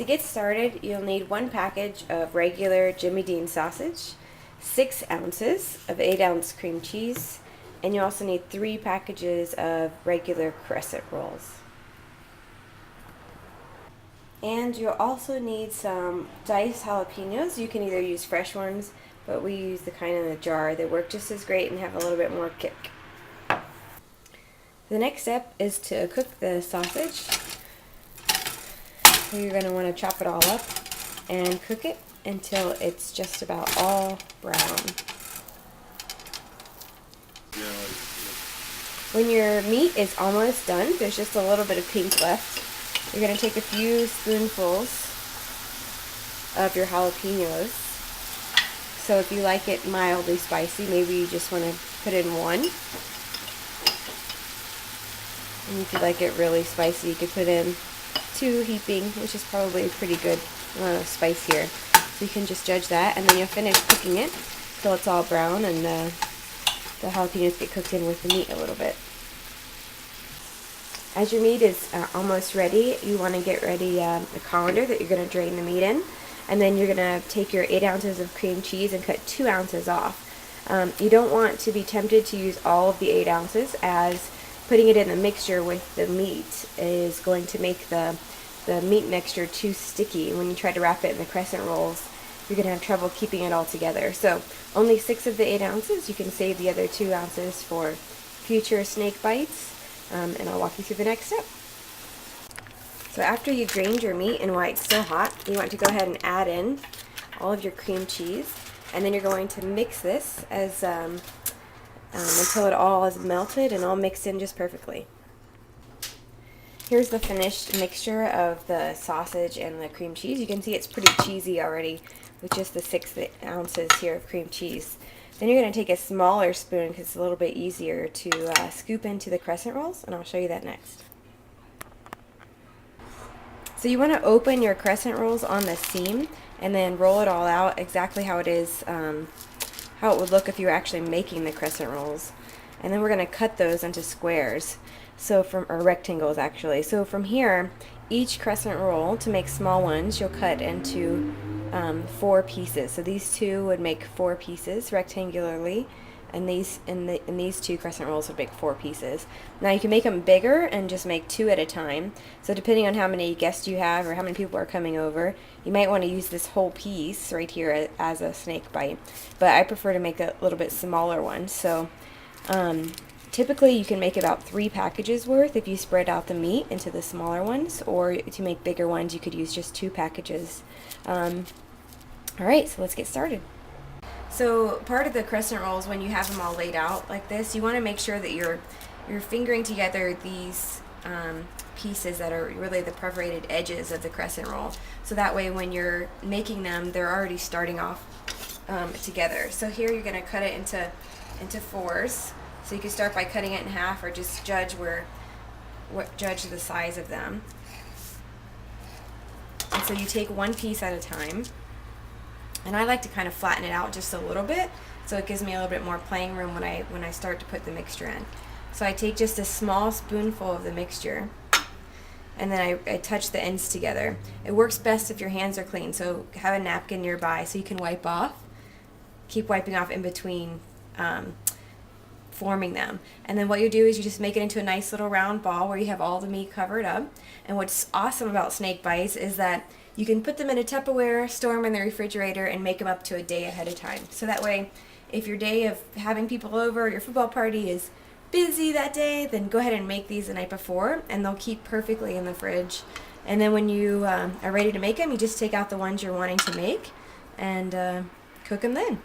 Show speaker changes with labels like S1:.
S1: To get started, you'll need one package of regular Jimmy Dean sausage, 6 ounces of 8-ounce cream cheese, and you also need 3 packages of regular crescent rolls. And you'll also need some diced jalapenos. You can either use fresh ones, but we use the kind in the jar. They work just as great and have a little bit more kick. The next step is to cook the sausage. So you're going to want to chop it all up and cook it until it's just about all brown. When your meat is almost done, there's just a little bit of pink left. You're going to take a few spoonfuls of your jalapenos. So if you like it mildly spicy, maybe you just want to put in 1. And if you like it really spicy, you could put in 2 heaping, which is probably a pretty good amount of spice here. So you can just judge that, and then you'll finish cooking it until it's all brown and the jalapenos get cooked in with the meat a little bit. As your meat is almost ready, you want to get ready the colander that you're going to drain the meat in, and then you're going to take your 8 ounces of cream cheese and cut 2 ounces off. You don't want to be tempted to use all of the 8 ounces, as putting it in the mixture with the meat is going to make the meat mixture too sticky. When you try to wrap it in the crescent rolls, you're going to have trouble keeping it all together. So only 6 of the 8 ounces. You can save the other 2 ounces for future snake bites, and I'll walk you through the next step. So after you've drained your meat and while it's still hot, you want to go ahead and add in all of your cream cheese, and then you're going to mix this as until it all is melted and all mixed in just perfectly. Here's the finished mixture of the sausage and the cream cheese. You can see it's pretty cheesy already with just the 6 ounces here of cream cheese. Then you're going to take a smaller spoon because it's a little bit easier to scoop into the crescent rolls, and I'll show you that next. So you want to open your crescent rolls on the seam and then roll it all out exactly how it is, how it would look if you were actually making the crescent rolls. And then we're going to cut those into squares, or rectangles actually. So from here, each crescent roll, to make small ones, you'll cut into 4 pieces. So these 2 would make 4 pieces rectangularly, and these 2 crescent rolls would make 4 pieces. Now you can make them bigger and just make 2 at a time. So depending on how many guests you have or how many people are coming over, you might want to use this whole piece right here as a snake bite. But I prefer to make a little bit smaller one. So typically you can make about 3 packages worth if you spread out the meat into the smaller ones, or to make bigger ones you could use just 2 packages. Alright, so let's get started. So part of the crescent rolls, when you have them all laid out like this, you want to make sure that you're fingering together these pieces that are really the perforated edges of the crescent roll. So that way when you're making them, they're already starting off together. So here you're going to cut it into 4s. So you can start by cutting it in half, or just judge the size of them. And so you take 1 piece at a time. And I like to kind of flatten it out just a little bit, so it gives me a little bit more playing room when I start to put the mixture in. So I take just a small spoonful of the mixture, and then I touch the ends together. It works best if your hands are clean, so have a napkin nearby so you can wipe off. Keep wiping off in between forming them. And then what you do is you just make it into a nice little round ball where you have all the meat covered up. And what's awesome about snake bites is that you can put them in a Tupperware, store them in the refrigerator, and make them up to a day ahead of time. So that way, if your day of having people over, your football party is busy that day, then go ahead and make these the night before, and they'll keep perfectly in the fridge. And then when you are ready to make them, you just take out the ones you're wanting to make and cook them then.